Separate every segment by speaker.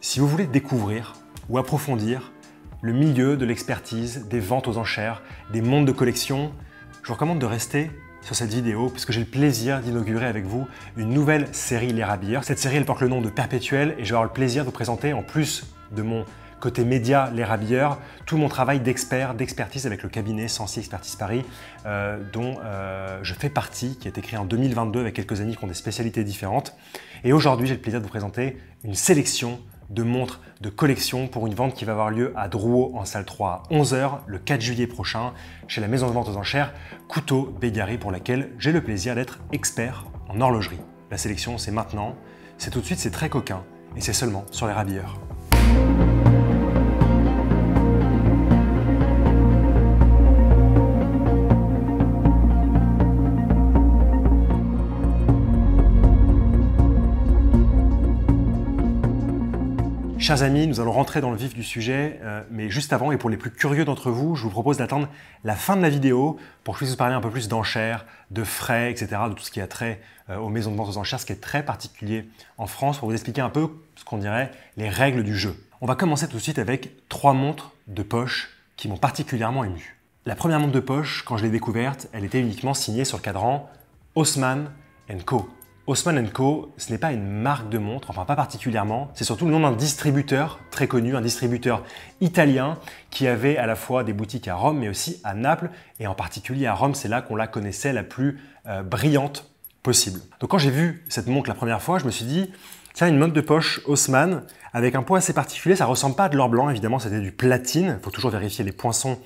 Speaker 1: Si vous voulez découvrir ou approfondir le milieu de l'expertise, des ventes aux enchères, des mondes de collection, je vous recommande de rester sur cette vidéo puisque j'ai le plaisir d'inaugurer avec vous une nouvelle série Les Rabilleurs. Cette série elle porte le nom de Perpétuel et je vais avoir le plaisir de vous présenter, en plus de mon côté média Les Rabilleurs, tout mon travail d'expert, d'expertise avec le cabinet Censi Expertise Paris dont je fais partie, qui a été créé en 2022 avec quelques amis qui ont des spécialités différentes. Et aujourd'hui, j'ai le plaisir de vous présenter une sélection de montres de collection pour une vente qui va avoir lieu à Drouot en salle 3 à 11 h le 4 juillet prochain chez la maison de vente aux enchères Couteau Bégarry, pour laquelle j'ai le plaisir d'être expert en horlogerie. La sélection, c'est maintenant, c'est tout de suite, c'est très coquin et c'est seulement sur Les Rabilleurs. Chers amis, nous allons rentrer dans le vif du sujet, mais juste avant, et pour les plus curieux d'entre vous, je vous propose d'attendre la fin de la vidéo pour que je puisse vous parler un peu plus d'enchères, de frais, etc., de tout ce qui a trait aux maisons de vente aux enchères, ce qui est très particulier en France, pour vous expliquer un peu ce qu'on dirait les règles du jeu. On va commencer tout de suite avec 3 montres de poche qui m'ont particulièrement ému. La première montre de poche, quand je l'ai découverte, elle était uniquement signée sur le cadran Haussmann & Co. Haussmann & Co, ce n'est pas une marque de montre, enfin pas particulièrement, c'est surtout le nom d'un distributeur très connu, un distributeur italien qui avait à la fois des boutiques à Rome mais aussi à Naples, et en particulier à Rome, c'est là qu'on la connaissait la plus brillante possible. Donc quand j'ai vu cette montre la première fois, je me suis dit, tiens, une montre de poche Haussmann avec un point assez particulier, ça ressemble pas à de l'or blanc, évidemment c'était du platine, il faut toujours vérifier les poinçons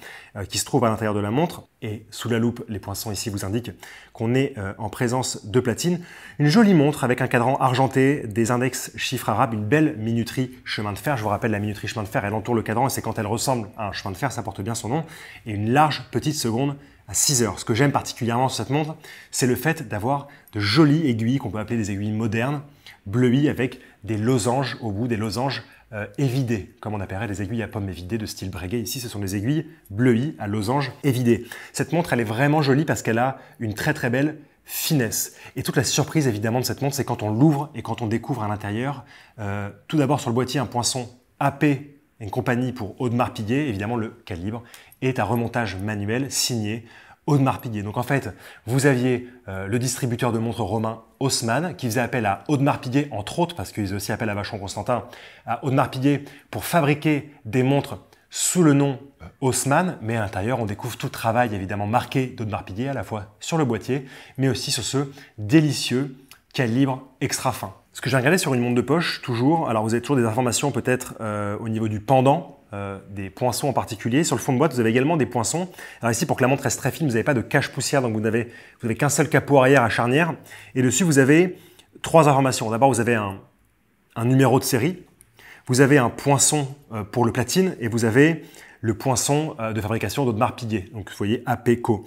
Speaker 1: qui se trouvent à l'intérieur de la montre, et sous la loupe, les poinçons ici vous indiquent qu'on est en présence de platine. Une jolie montre avec un cadran argenté, des index chiffres arabes, une belle minuterie chemin de fer. Je vous rappelle, la minuterie chemin de fer, elle entoure le cadran et c'est quand elle ressemble à un chemin de fer, ça porte bien son nom, et une large petite seconde à 6 heures. Ce que j'aime particulièrement sur cette montre, c'est le fait d'avoir de jolies aiguilles qu'on peut appeler des aiguilles modernes, bleuies avec des losanges au bout, des losanges évidées, comme on appellerait des aiguilles à pommes évidées de style Breguet. Ici, ce sont des aiguilles bleuies à losanges évidées. Cette montre, elle est vraiment jolie parce qu'elle a une très très belle finesse. Et toute la surprise évidemment de cette montre, c'est quand on l'ouvre et quand on découvre à l'intérieur, tout d'abord sur le boîtier, un poinçon AP et une compagnie pour Audemars Piguet, évidemment le calibre, est un remontage manuel signé Audemars Piguet. Donc en fait, vous aviez le distributeur de montres romain Haussmann qui faisait appel à Audemars Piguet, entre autres, parce qu'ils faisaient aussi appel à Vacheron Constantin, à Audemars Piguet pour fabriquer des montres sous le nom Haussmann, mais à l'intérieur, on découvre tout le travail évidemment marqué d'Audemars Piguet, à la fois sur le boîtier, mais aussi sur ce délicieux calibre extra fin. Ce que j'ai regardé sur une montre de poche, toujours, alors vous avez toujours des informations peut-être au niveau du pendant, des poinçons en particulier. Sur le fond de boîte, vous avez également des poinçons. Alors ici, pour que la montre reste très fine, vous n'avez pas de cache-poussière, donc vous n'avez qu'un seul capot arrière à charnière. Et dessus, vous avez 3 informations. D'abord, vous avez un numéro de série, vous avez un poinçon pour le platine et vous avez le poinçon de fabrication d'Audemars Piguet. Donc vous voyez APCO.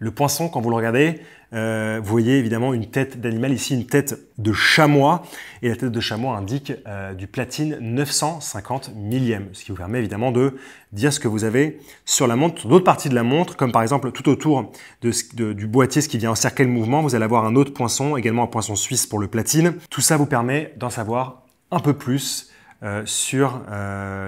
Speaker 1: Le poinçon, quand vous le regardez, vous voyez évidemment une tête d'animal, ici une tête de chamois, et la tête de chamois indique du platine 950 millième, ce qui vous permet évidemment de dire ce que vous avez sur la montre. Sur d'autres parties de la montre, comme par exemple tout autour du boîtier, ce qui vient encercler le mouvement, vous allez avoir un autre poinçon, également un poinçon suisse pour le platine. Tout ça vous permet d'en savoir un peu plus sur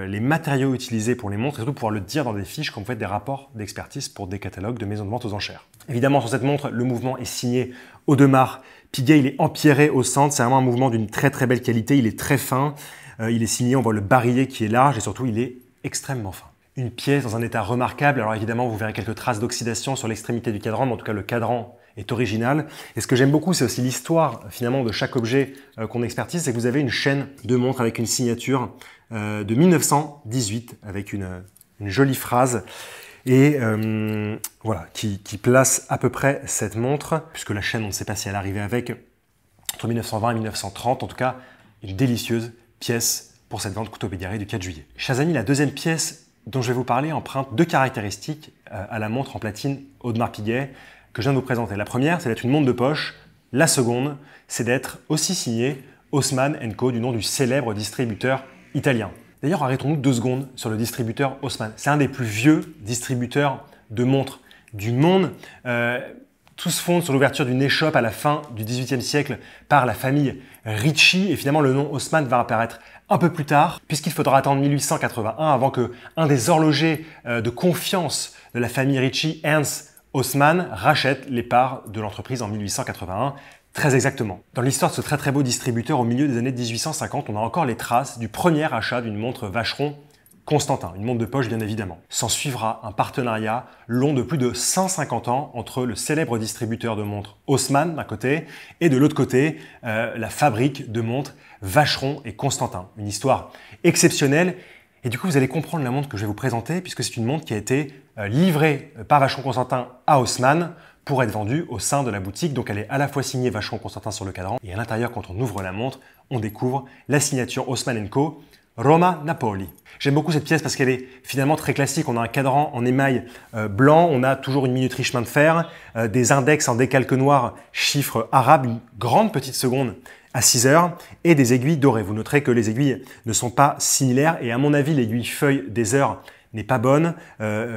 Speaker 1: les matériaux utilisés pour les montres et surtout pouvoir le dire dans des fiches quand vous faites des rapports d'expertise pour des catalogues de maisons de vente aux enchères. Évidemment, sur cette montre, le mouvement est signé Audemars Piguet, il est empierré au centre, c'est vraiment un mouvement d'une très très belle qualité, il est très fin, il est signé, on voit le barillet qui est large et surtout il est extrêmement fin. Une pièce dans un état remarquable, alors évidemment vous verrez quelques traces d'oxydation sur l'extrémité du cadran, mais en tout cas le cadran est original. Et ce que j'aime beaucoup, c'est aussi l'histoire finalement de chaque objet qu'on expertise, c'est que vous avez une chaîne de montre avec une signature de 1918 avec une jolie phrase et voilà, qui place à peu près cette montre, puisque la chaîne, on ne sait pas si elle arrivait avec entre 1920 et 1930, en tout cas une délicieuse pièce pour cette vente Couteau Bégarry du 4 juillet. Chers amis, la deuxième pièce dont je vais vous parler emprunte 2 caractéristiques à la montre en platine Audemars Piguet que je viens de vous présenter. La première, c'est d'être une montre de poche. La seconde, c'est d'être aussi signée Haussmann & Co, du nom du célèbre distributeur italien. D'ailleurs, arrêtons-nous 2 secondes sur le distributeur Haussmann. C'est un des plus vieux distributeurs de montres du monde. Tout se fonde sur l'ouverture d'une échoppe à la fin du XVIIIe siècle par la famille Ricci. Et finalement, le nom Haussmann va apparaître un peu plus tard, puisqu'il faudra attendre 1881 avant que un des horlogers de confiance de la famille Ricci, Ernst Haussmann, rachète les parts de l'entreprise en 1881. Très exactement. Dans l'histoire de ce très beau distributeur, au milieu des années 1850, on a encore les traces du premier achat d'une montre Vacheron Constantin, une montre de poche bien évidemment. S'en suivra un partenariat long de plus de 150 ans entre le célèbre distributeur de montres Haussmann d'un côté et de l'autre côté la fabrique de montres Vacheron et Constantin. Une histoire exceptionnelle et du coup vous allez comprendre la montre que je vais vous présenter puisque c'est une montre qui a été livrée par Vacheron Constantin à Haussmann pour être vendue au sein de la boutique. Donc elle est à la fois signée Vacheron Constantin sur le cadran et à l'intérieur quand on ouvre la montre, on découvre la signature Haussmann & Co. Roma Napoli. J'aime beaucoup cette pièce parce qu'elle est finalement très classique. On a un cadran en émail blanc, on a toujours une minuterie chemin de fer, des index en décalque noir, chiffres arabes, une grande petite seconde à 6 heures et des aiguilles dorées. Vous noterez que les aiguilles ne sont pas similaires et à mon avis l'aiguille feuille des heures n'est pas bonne.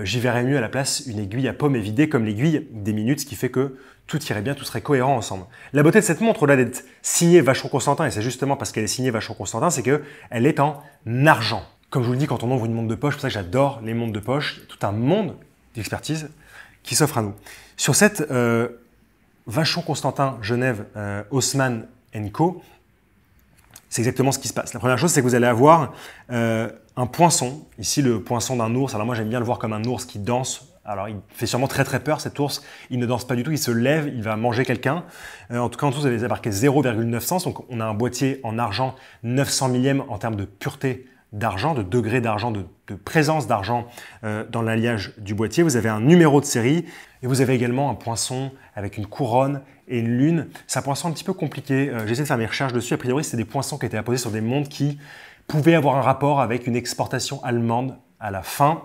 Speaker 1: J'y verrais mieux à la place une aiguille à pomme évidée comme l'aiguille des minutes, ce qui fait que tout irait bien, tout serait cohérent ensemble. La beauté de cette montre, au-delà d'être signée Vacheron Constantin, et c'est justement parce qu'elle est signée Vacheron Constantin, c'est qu'elle est en argent. Comme je vous le dis, quand on ouvre une montre de poche, c'est pour ça que j'adore les montres de poche, tout un monde d'expertise qui s'offre à nous. Sur cette Vacheron Constantin Genève Haussmann & Co, c'est exactement ce qui se passe. La première chose, c'est que vous allez avoir un poinçon. Ici, le poinçon d'un ours. Alors moi, j'aime bien le voir comme un ours qui danse. Alors, il fait sûrement très peur, cet ours. Il ne danse pas du tout, il se lève, il va manger quelqu'un. En tout cas, en tout, vous avez marqué 0,900. Donc, on a un boîtier en argent 900 millième en termes de pureté d'argent, de degré d'argent, de présence d'argent dans l'alliage du boîtier. Vous avez un numéro de série et vous avez également un poinçon avec une couronne et une lune. C'est un poinçon un petit peu compliqué. J'essaie de faire mes recherches dessus. A priori, c'est des poinçons qui étaient apposés sur des montres qui pouvaient avoir un rapport avec une exportation allemande à la fin.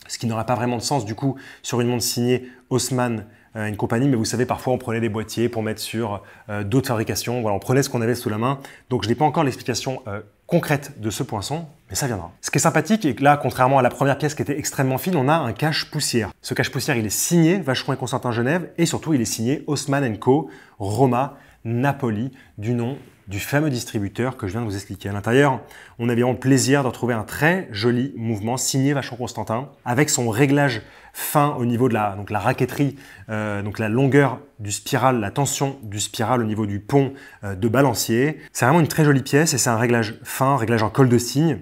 Speaker 1: Ce qui n'aurait pas vraiment de sens du coup sur une montre signée Haussmann & compagnie, mais vous savez, parfois on prenait des boîtiers pour mettre sur d'autres fabrications, voilà, on prenait ce qu'on avait sous la main, donc je n'ai pas encore l'explication concrète de ce poinçon, mais ça viendra. Ce qui est sympathique, et que là, contrairement à la première pièce qui était extrêmement fine, on a un cache-poussière. Ce cache-poussière, il est signé Vacheron et Constantin Genève, et surtout il est signé Haussmann & Co. Roma Napoli, du nom du fameux distributeur que je viens de vous expliquer. À l'intérieur, on avait le plaisir de retrouver un très joli mouvement signé Vacheron Constantin avec son réglage fin au niveau de la raquetterie, donc la longueur du spiral, la tension du spiral au niveau du pont de balancier. C'est vraiment une très jolie pièce et c'est un réglage fin, un réglage en col de cygne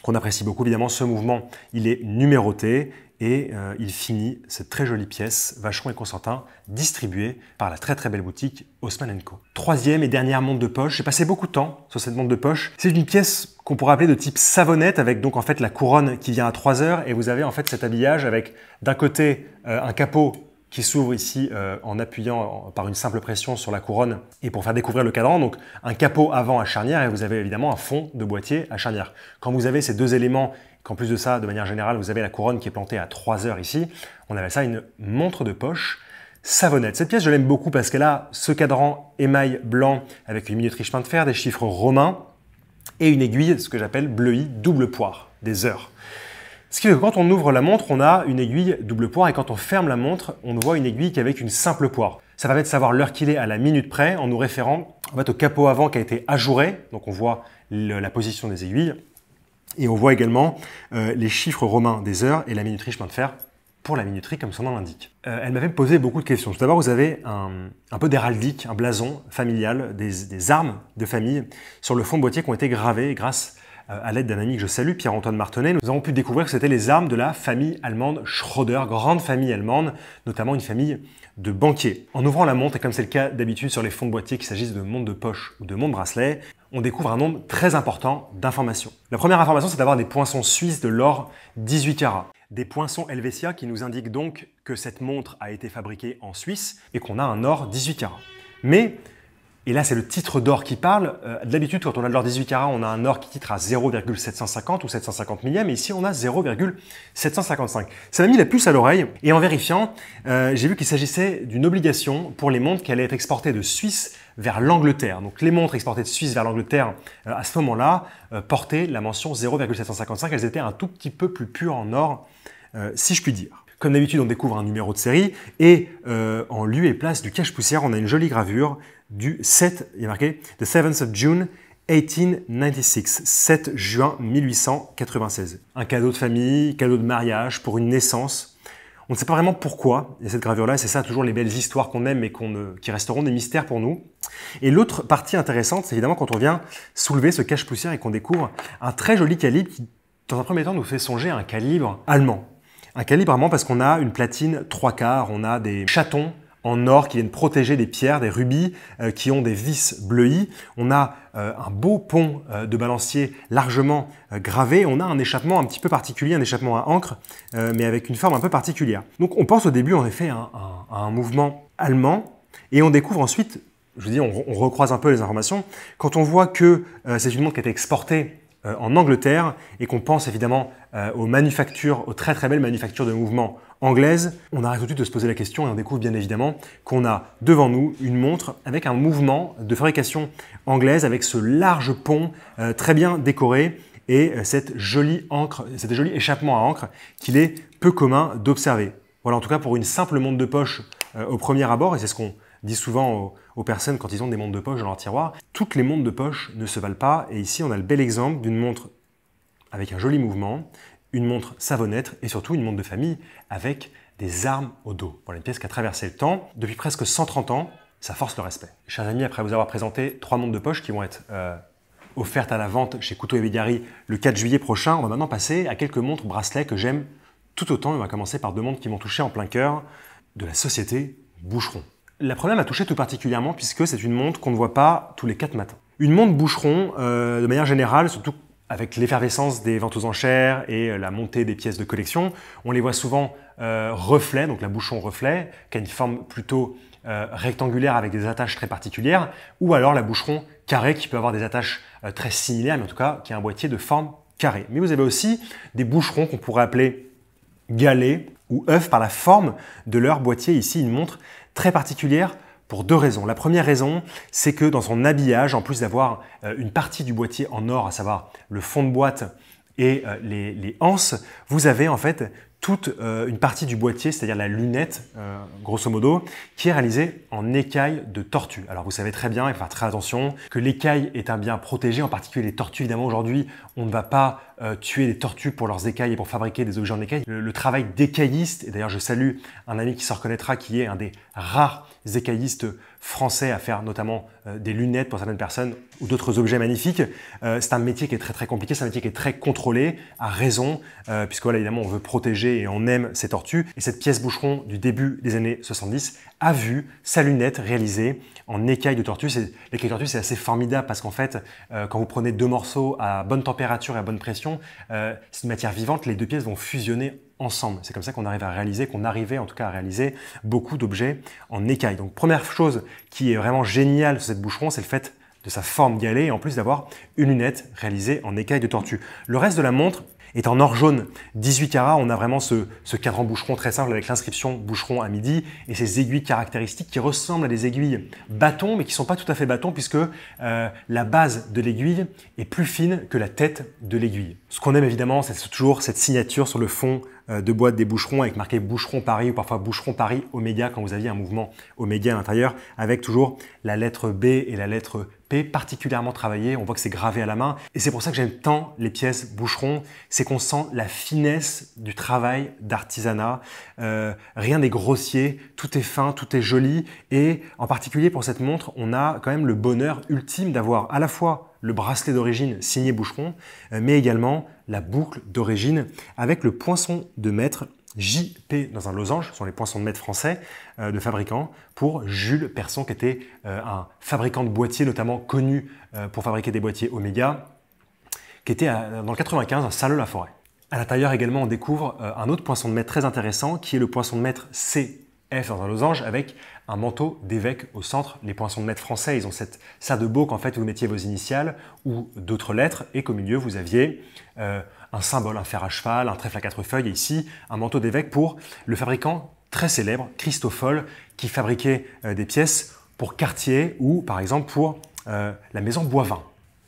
Speaker 1: qu'on apprécie beaucoup. Évidemment, ce mouvement, il est numéroté et il finit cette très jolie pièce Vacheron et Constantin distribuée par la très belle boutique Haussmann & Co. Troisième et dernière montre de poche. J'ai passé beaucoup de temps sur cette montre de poche. C'est une pièce qu'on pourrait appeler de type savonnette avec donc en fait la couronne qui vient à 3 heures et vous avez en fait cet habillage avec d'un côté un capot qui s'ouvre ici en appuyant par une simple pression sur la couronne et pour faire découvrir le cadran, donc un capot avant à charnière et vous avez évidemment un fond de boîtier à charnière. Quand vous avez ces deux éléments, qu'en plus de ça, de manière générale, vous avez la couronne qui est plantée à 3 heures ici, on appelle ça une montre de poche savonnette. Cette pièce, je l'aime beaucoup parce qu'elle a ce cadran émail blanc avec une minuterie chemin de fer, des chiffres romains et une aiguille, ce que j'appelle bleuie double poire, des heures. Ce qui fait que quand on ouvre la montre, on a une aiguille double poire et quand on ferme la montre, on voit une aiguille qui est avec une simple poire. Ça permet de savoir l'heure qu'il est à la minute près en nous référant en fait, au capot avant qui a été ajouré. Donc on voit la position des aiguilles et on voit également les chiffres romains des heures et la minuterie chemin de fer pour la minuterie comme son nom l'indique. Elle m'avait posé beaucoup de questions. Tout d'abord, vous avez un peu d'héraldique, un blason familial, des armes de famille sur le fond de boîtier qui ont été gravées grâce à l'aide d'un ami que je salue, Pierre-Antoine Martonnet, nous avons pu découvrir que c'était les armes de la famille allemande Schroeder, grande famille allemande, notamment une famille de banquiers. En ouvrant la montre, et comme c'est le cas d'habitude sur les fonds de boîtier, qu'il s'agisse de montres de poche ou de montres bracelet, on découvre un nombre très important d'informations. La première information, c'est d'avoir des poinçons suisses de l'or 18 carats. Des poinçons Helvetia qui nous indiquent donc que cette montre a été fabriquée en Suisse et qu'on a un or 18 carats. Mais et là, c'est le titre d'or qui parle. D'habitude, quand on a de l'or 18 carats, on a un or qui titre à 0,750 ou 750 millième. Et ici, on a 0,755. Ça m'a mis la puce à l'oreille. Et en vérifiant, j'ai vu qu'il s'agissait d'une obligation pour les montres qui allaient être exportées de Suisse vers l'Angleterre. Donc, les montres exportées de Suisse vers l'Angleterre, à ce moment-là, portaient la mention 0,755. Elles étaient un tout petit peu plus pures en or, si je puis dire. Comme d'habitude, on découvre un numéro de série et en lieu et place du cache-poussière, on a une jolie gravure du 7, il y a marqué « The 7th of June 1896 », 7 juin 1896. Un cadeau de famille, cadeau de mariage, pour une naissance. On ne sait pas vraiment pourquoi il y a cette gravure-là, c'est ça toujours les belles histoires qu'on aime mais qui resteront des mystères pour nous. Et l'autre partie intéressante, c'est évidemment quand on vient soulever ce cache-poussière et qu'on découvre un très joli calibre qui, dans un premier temps, nous fait songer à un calibre allemand. Un calibre allemand parce qu'on a une platine 3/4, on a des chatons en or qui viennent protéger des pierres, des rubis qui ont des vis bleuies. On a un beau pont de balancier largement gravé. On a un échappement un petit peu particulier, un échappement à encre, mais avec une forme un peu particulière. Donc on pense au début en effet à un mouvement allemand et on découvre ensuite, je vous dis, on recroise un peu les informations, quand on voit que c'est une montre qui a été exportée en Angleterre et qu'on pense évidemment aux manufactures, aux très très belles manufactures de mouvements anglaises, on arrête tout de suite de se poser la question et on découvre bien évidemment qu'on a devant nous une montre avec un mouvement de fabrication anglaise avec ce large pont très bien décoré et cette jolie encre, cet joli échappement à encre qu'il est peu commun d'observer. Voilà, en tout cas pour une simple montre de poche au premier abord, et c'est ce qu'on dit souvent aux personnes quand ils ont des montres de poche dans leur tiroir, toutes les montres de poche ne se valent pas. Et ici, on a le bel exemple d'une montre avec un joli mouvement, une montre savonnette et surtout une montre de famille avec des armes au dos. Voilà, une pièce qui a traversé le temps. Depuis presque 130 ans, ça force le respect. Chers amis, après vous avoir présenté 3 montres de poche qui vont être offertes à la vente chez Couteau & Bigarry le 4 juillet prochain, on va maintenant passer à quelques montres bracelets que j'aime tout autant. On va commencer par 2 montres qui m'ont touché en plein cœur de la société Boucheron. La première m'a touché tout particulièrement puisque c'est une montre qu'on ne voit pas tous les 4 matins. Une montre Boucheron, de manière générale, surtout avec l'effervescence des ventes aux enchères et la montée des pièces de collection, on les voit souvent reflets, donc la Boucheron reflet, qui a une forme plutôt rectangulaire avec des attaches très particulières, ou alors la Boucheron carrée qui peut avoir des attaches très similaires, mais en tout cas qui a un boîtier de forme carrée. Mais vous avez aussi des Boucherons qu'on pourrait appeler galets ou œufs par la forme de leur boîtier. Ici, une montre très particulière pour 2 raisons. La première raison, c'est que dans son habillage, en plus d'avoir une partie du boîtier en or, à savoir le fond de boîte et les anses, vous avez en fait toute une partie du boîtier, c'est-à-dire la lunette, grosso modo, qui est réalisée en écaille de tortue. Alors vous savez très bien, il faut faire très attention, que l'écaille est un bien protégé, en particulier les tortues. Évidemment, aujourd'hui, on ne va pas tuer les tortues pour leurs écailles et pour fabriquer des objets en écaille. Le travail d'écailliste, et d'ailleurs je salue un ami qui se reconnaîtra, qui est un des rares écaillistes français à faire notamment des lunettes pour certaines personnes ou d'autres objets magnifiques. C'est un métier qui est très très compliqué, c'est un métier qui est très contrôlé, à raison, puisque voilà, évidemment on veut protéger et on aime ces tortues. Et cette pièce Boucheron du début des années 70 a vu sa lunette réalisée en écaille de tortue. L'écaille de tortue, c'est assez formidable parce qu'en fait, quand vous prenez 2 morceaux à bonne température et à bonne pression, c'est une matière vivante, les 2 pièces vont fusionner ensemble. C'est comme ça qu'on arrive à réaliser, qu'on arrivait en tout cas à réaliser beaucoup d'objets en écaille. Donc première chose qui est vraiment géniale sur cette Boucheron, c'est le fait de sa forme galet et en plus d'avoir une lunette réalisée en écaille de tortue. Le reste de la montre est en or jaune 18 carats. On a vraiment ce cadran Boucheron très simple avec l'inscription Boucheron à midi et ces aiguilles caractéristiques qui ressemblent à des aiguilles bâton mais qui ne sont pas tout à fait bâton puisque la base de l'aiguille est plus fine que la tête de l'aiguille. Ce qu'on aime évidemment, c'est toujours cette signature sur le fond de boîte des Boucherons avec marqué Boucheron Paris ou parfois Boucheron Paris Oméga quand vous aviez un mouvement Oméga à l'intérieur avec toujours la lettre B et la lettre P particulièrement travaillées. On voit que c'est gravé à la main et c'est pour ça que j'aime tant les pièces Boucheron, c'est qu'on sent la finesse du travail d'artisanat. Rien n'est grossier, tout est fin, tout est joli et en particulier pour cette montre, on a quand même le bonheur ultime d'avoir à la fois le bracelet d'origine signé Boucheron, mais également la boucle d'origine avec le poinçon de maître JP dans un losange, ce sont les poinçons de maître français de fabricant, pour Jules Persson qui était un fabricant de boîtiers notamment connu pour fabriquer des boîtiers Oméga, qui était dans le 95 à Saint-Leu-la-Forêt. À l'intérieur également on découvre un autre poinçon de maître très intéressant qui est le poinçon de maître CF dans un losange avec un manteau d'évêque au centre. Les poinçons de maître français, ils ont cette ça de beau qu'en fait vous mettiez vos initiales ou d'autres lettres et qu'au milieu vous aviez un symbole, un fer à cheval, un trèfle à 4 feuilles et ici un manteau d'évêque pour le fabricant très célèbre Christofol qui fabriquait des pièces pour Cartier ou par exemple pour la maison Boivin.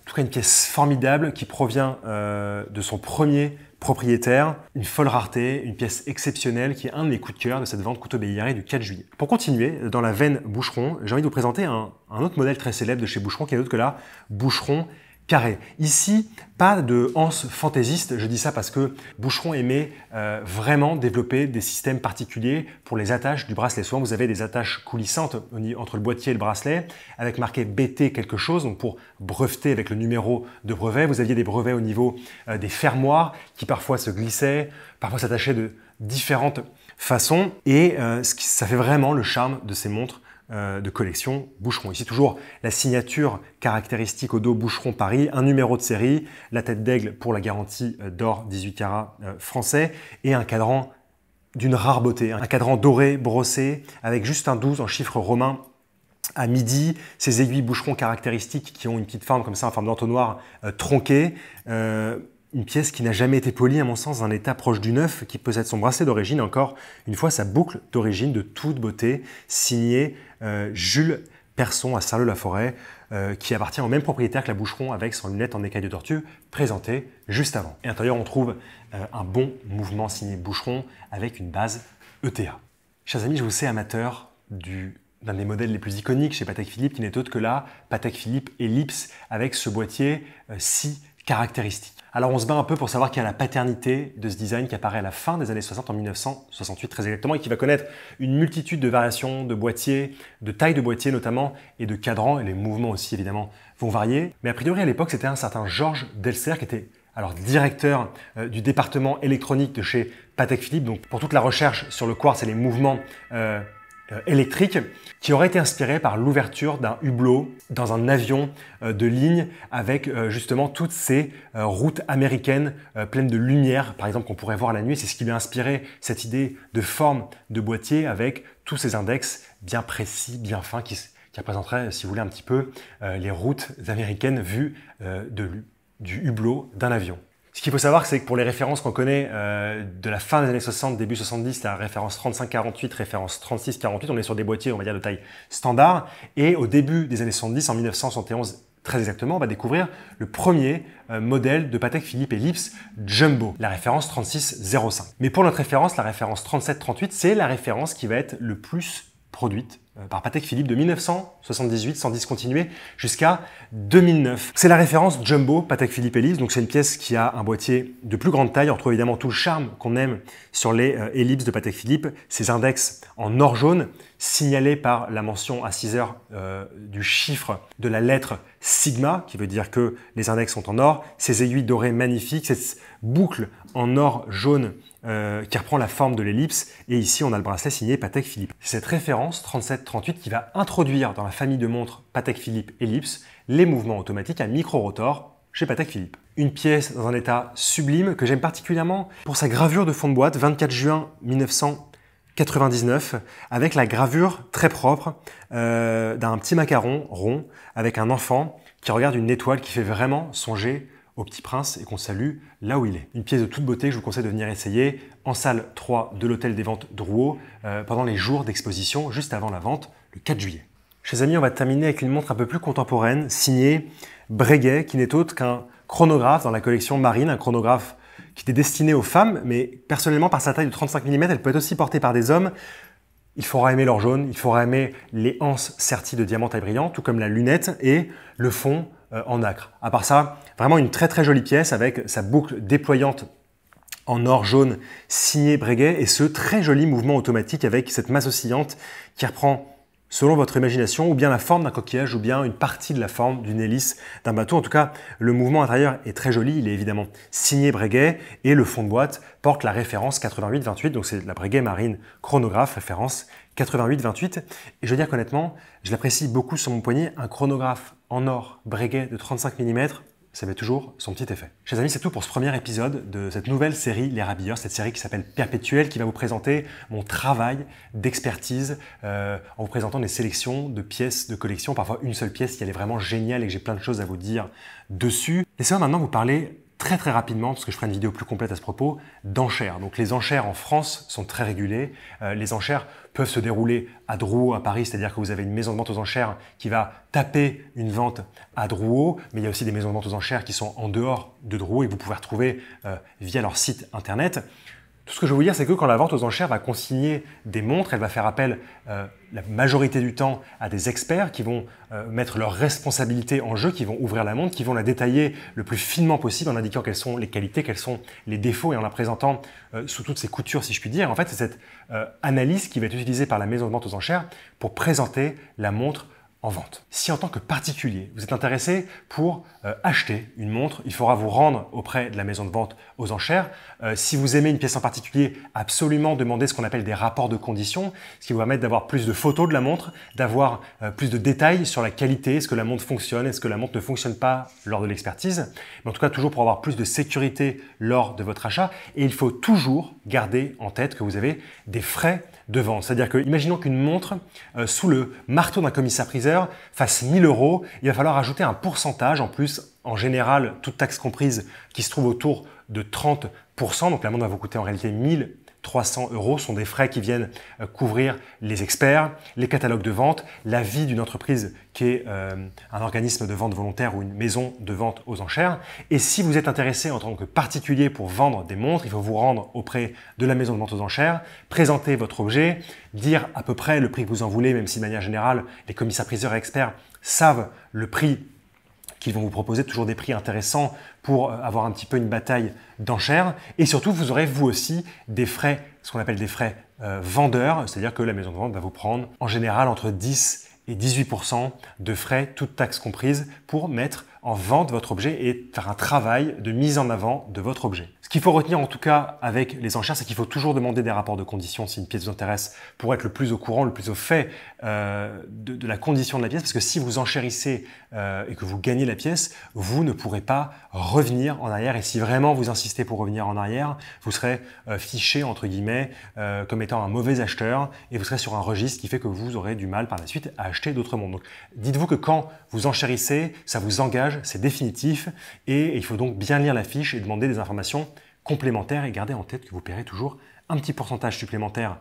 Speaker 1: En tout cas, une pièce formidable qui provient de son premier propriétaire, une folle rareté, une pièce exceptionnelle qui est un de mes coups de cœur de cette vente Couteau Béliaré du 4 juillet. Pour continuer, dans la veine Boucheron, j'ai envie de vous présenter un autre modèle très célèbre de chez Boucheron, qui est autre que là, Boucheron carré. Ici, pas de anse fantaisiste, je dis ça parce que Boucheron aimait vraiment développer des systèmes particuliers pour les attaches du bracelet. Souvent, vous avez des attaches coulissantes entre le boîtier et le bracelet, avec marqué BT quelque chose, donc pour breveter avec le numéro de brevet. Vous aviez des brevets au niveau des fermoirs qui parfois se glissaient, parfois s'attachaient de différentes façons. Et ça fait vraiment le charme de ces montres de collection Boucheron. Ici toujours la signature caractéristique au dos Boucheron Paris, un numéro de série, la tête d'aigle pour la garantie d'or 18 carats français et un cadran d'une rare beauté, un cadran doré brossé avec juste un 12 en chiffre romain à midi, ces aiguilles Boucheron caractéristiques qui ont une petite forme comme ça en forme d'entonnoir tronqué. Une pièce qui n'a jamais été polie, à mon sens, d'un état proche du neuf, qui possède son bracelet d'origine, encore une fois sa boucle d'origine de toute beauté, signée Jules Persson à Saint-Leu-la-Forêt, qui appartient au même propriétaire que la Boucheron avec son lunette en écaille de tortue, présentée juste avant. Et à l'intérieur, on trouve un bon mouvement signé Boucheron avec une base ETA. Chers amis, je vous sais amateur d'un des modèles les plus iconiques chez Patek Philippe, qui n'est autre que la Patek Philippe Ellipse, avec ce boîtier si caractéristique. Alors on se bat un peu pour savoir quelle est la paternité de ce design qui apparaît à la fin des années 60, en 1968 très exactement, et qui va connaître une multitude de variations de boîtiers, de taille de boîtier notamment, et de cadrans, et les mouvements aussi évidemment vont varier. Mais a priori à l'époque c'était un certain Georges Delcer qui était alors directeur du département électronique de chez Patek Philippe, donc pour toute la recherche sur le quartz et les mouvements électrique, qui aurait été inspiré par l'ouverture d'un hublot dans un avion de ligne avec justement toutes ces routes américaines pleines de lumière, par exemple, qu'on pourrait voir la nuit. C'est ce qui lui a inspiré cette idée de forme de boîtier avec tous ces index bien précis, bien fins, qui représenteraient, si vous voulez, un petit peu les routes américaines vues du hublot d'un avion. Ce qu'il faut savoir, c'est que pour les références qu'on connaît de la fin des années 60, début 70, la référence 35-48, référence 36-48, on est sur des boîtiers, on va dire, de taille standard. Et au début des années 70, en 1971 très exactement, on va découvrir le premier modèle de Patek Philippe Ellipse Jumbo, la référence 36-05. Mais pour notre référence, la référence 37-38, c'est la référence qui va être le plus produite par Patek Philippe de 1978 sans discontinuer jusqu'à 2009. C'est la référence Jumbo Patek Philippe Ellipse, donc c'est une pièce qui a un boîtier de plus grande taille. On retrouve évidemment tout le charme qu'on aime sur les Ellipse de Patek Philippe, ces index en or jaune signalés par la mention à 6 heures du chiffre de la lettre sigma, qui veut dire que les index sont en or, ces aiguilles dorées magnifiques, cette boucle en or jaune qui reprend la forme de l'ellipse, et ici on a le bracelet signé Patek Philippe. C'est cette référence 37-38 qui va introduire dans la famille de montres Patek Philippe Ellipse les mouvements automatiques à micro-rotor chez Patek Philippe. Une pièce dans un état sublime que j'aime particulièrement pour sa gravure de fond de boîte 24 juin 1999, avec la gravure très propre d'un petit macaron rond avec un enfant qui regarde une étoile qui fait vraiment songer au Petit Prince et qu'on salue là où il est. Une pièce de toute beauté que je vous conseille de venir essayer en salle 3 de l'hôtel des ventes Drouot pendant les jours d'exposition juste avant la vente le 4 juillet. Chers amis, on va terminer avec une montre un peu plus contemporaine signée Breguet, qui n'est autre qu'un chronographe dans la collection Marine, un chronographe qui était destiné aux femmes, mais personnellement par sa taille de 35 mm, elle peut être aussi portée par des hommes. Il faudra aimer l'or jaune, il faudra aimer les anses serties de diamants taille brillante, tout comme la lunette et le fond en nacre. À part ça, vraiment une très jolie pièce avec sa boucle déployante en or jaune signée Breguet et ce très joli mouvement automatique avec cette masse oscillante qui reprend, selon votre imagination, ou bien la forme d'un coquillage ou bien une partie de la forme d'une hélice d'un bateau. En tout cas, le mouvement intérieur est très joli, il est évidemment signé Breguet et le fond de boîte porte la référence 88-28, donc c'est la Breguet Marine chronographe, référence 88-28. Et je veux dire qu'honnêtement, je l'apprécie beaucoup sur mon poignet, un chronographe en or Breguet de 35 mm, ça met toujours son petit effet. Chers amis, c'est tout pour ce premier épisode de cette nouvelle série Les Rabilleurs, cette série qui s'appelle Perpétuel, qui va vous présenter mon travail d'expertise en vous présentant des sélections de pièces de collection, parfois une seule pièce qui elle est vraiment géniale et que j'ai plein de choses à vous dire dessus. Laissez-moi maintenant vous parler très rapidement, parce que je ferai une vidéo plus complète à ce propos, d'enchères. Donc les enchères en France sont très régulées. Les enchères peuvent se dérouler à Drouot, à Paris, c'est-à-dire que vous avez une maison de vente aux enchères qui va taper une vente à Drouot, mais il y a aussi des maisons de vente aux enchères qui sont en dehors de Drouot et que vous pouvez retrouver via leur site internet. Tout ce que je veux vous dire, c'est que quand la vente aux enchères va consigner des montres, elle va faire appel la majorité du temps à des experts qui vont mettre leurs responsabilités en jeu, qui vont ouvrir la montre, qui vont la détailler le plus finement possible en indiquant quelles sont les qualités, quels sont les défauts et en la présentant sous toutes ses coutures, si je puis dire. En fait, c'est cette analyse qui va être utilisée par la maison de vente aux enchères pour présenter la montre en vente. Si en tant que particulier, vous êtes intéressé pour acheter une montre, il faudra vous rendre auprès de la maison de vente aux enchères. Si vous aimez une pièce en particulier, absolument demander ce qu'on appelle des rapports de conditions, ce qui vous va permettre d'avoir plus de photos de la montre, d'avoir plus de détails sur la qualité, est-ce que la montre fonctionne, est-ce que la montre ne fonctionne pas lors de l'expertise. Mais en tout cas, toujours pour avoir plus de sécurité lors de votre achat. Et il faut toujours garder en tête que vous avez des frais de vente. C'est-à-dire que, imaginons qu'une montre, sous le marteau d'un commissaire-priseur, fasse 1 000 €, il va falloir ajouter un pourcentage en plus, en général, toute taxe comprise, qui se trouve autour de 30%. Donc la montre va vous coûter en réalité 1 300 €, sont des frais qui viennent couvrir les experts, les catalogues de vente, la vie d'une entreprise qui est un organisme de vente volontaire ou une maison de vente aux enchères. Et si vous êtes intéressé en tant que particulier pour vendre des montres, il faut vous rendre auprès de la maison de vente aux enchères, présenter votre objet, dire à peu près le prix que vous en voulez, même si de manière générale, les commissaires-priseurs et experts savent le prix qu'ils vont vous proposer, toujours des prix intéressants pour avoir un petit peu une bataille d'enchères. Et surtout, vous aurez vous aussi des frais, ce qu'on appelle des frais vendeurs, c'est-à-dire que la maison de vente va vous prendre en général entre 10 et 18% de frais, toutes taxes comprises, pour mettre en vente votre objet et faire un travail de mise en avant de votre objet. Ce qu'il faut retenir en tout cas avec les enchères, c'est qu'il faut toujours demander des rapports de conditions si une pièce vous intéresse pour être le plus au courant, le plus au fait de la condition de la pièce, parce que si vous enchérissez et que vous gagnez la pièce, vous ne pourrez pas revenir en arrière, et si vraiment vous insistez pour revenir en arrière, vous serez fiché entre guillemets comme étant un mauvais acheteur et vous serez sur un registre qui fait que vous aurez du mal par la suite à acheter d'autres montres. Donc dites-vous que quand vous enchérissez, ça vous engage, c'est définitif et il faut donc bien lire la fiche et demander des informations complémentaires et garder en tête que vous paierez toujours un petit pourcentage supplémentaire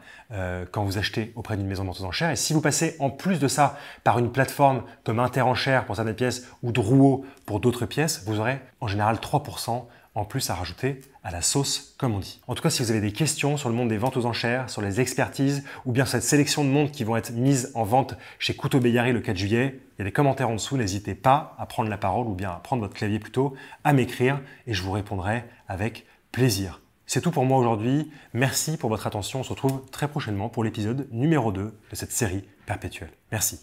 Speaker 1: quand vous achetez auprès d'une maison de vente aux enchères. Et si vous passez en plus de ça par une plateforme comme Interenchères pour certaines pièces ou Drouot pour d'autres pièces, vous aurez en général 3% en plus à rajouter à la sauce, comme on dit. En tout cas, si vous avez des questions sur le monde des ventes aux enchères, sur les expertises ou bien sur cette sélection de montres qui vont être mises en vente chez Couteau-Bégarry le 4 juillet, il y a des commentaires en dessous, n'hésitez pas à prendre la parole ou bien à prendre votre clavier plutôt, à m'écrire et je vous répondrai avec plaisir. C'est tout pour moi aujourd'hui. Merci pour votre attention. On se retrouve très prochainement pour l'épisode numéro 2 de cette série perpétuelle. Merci.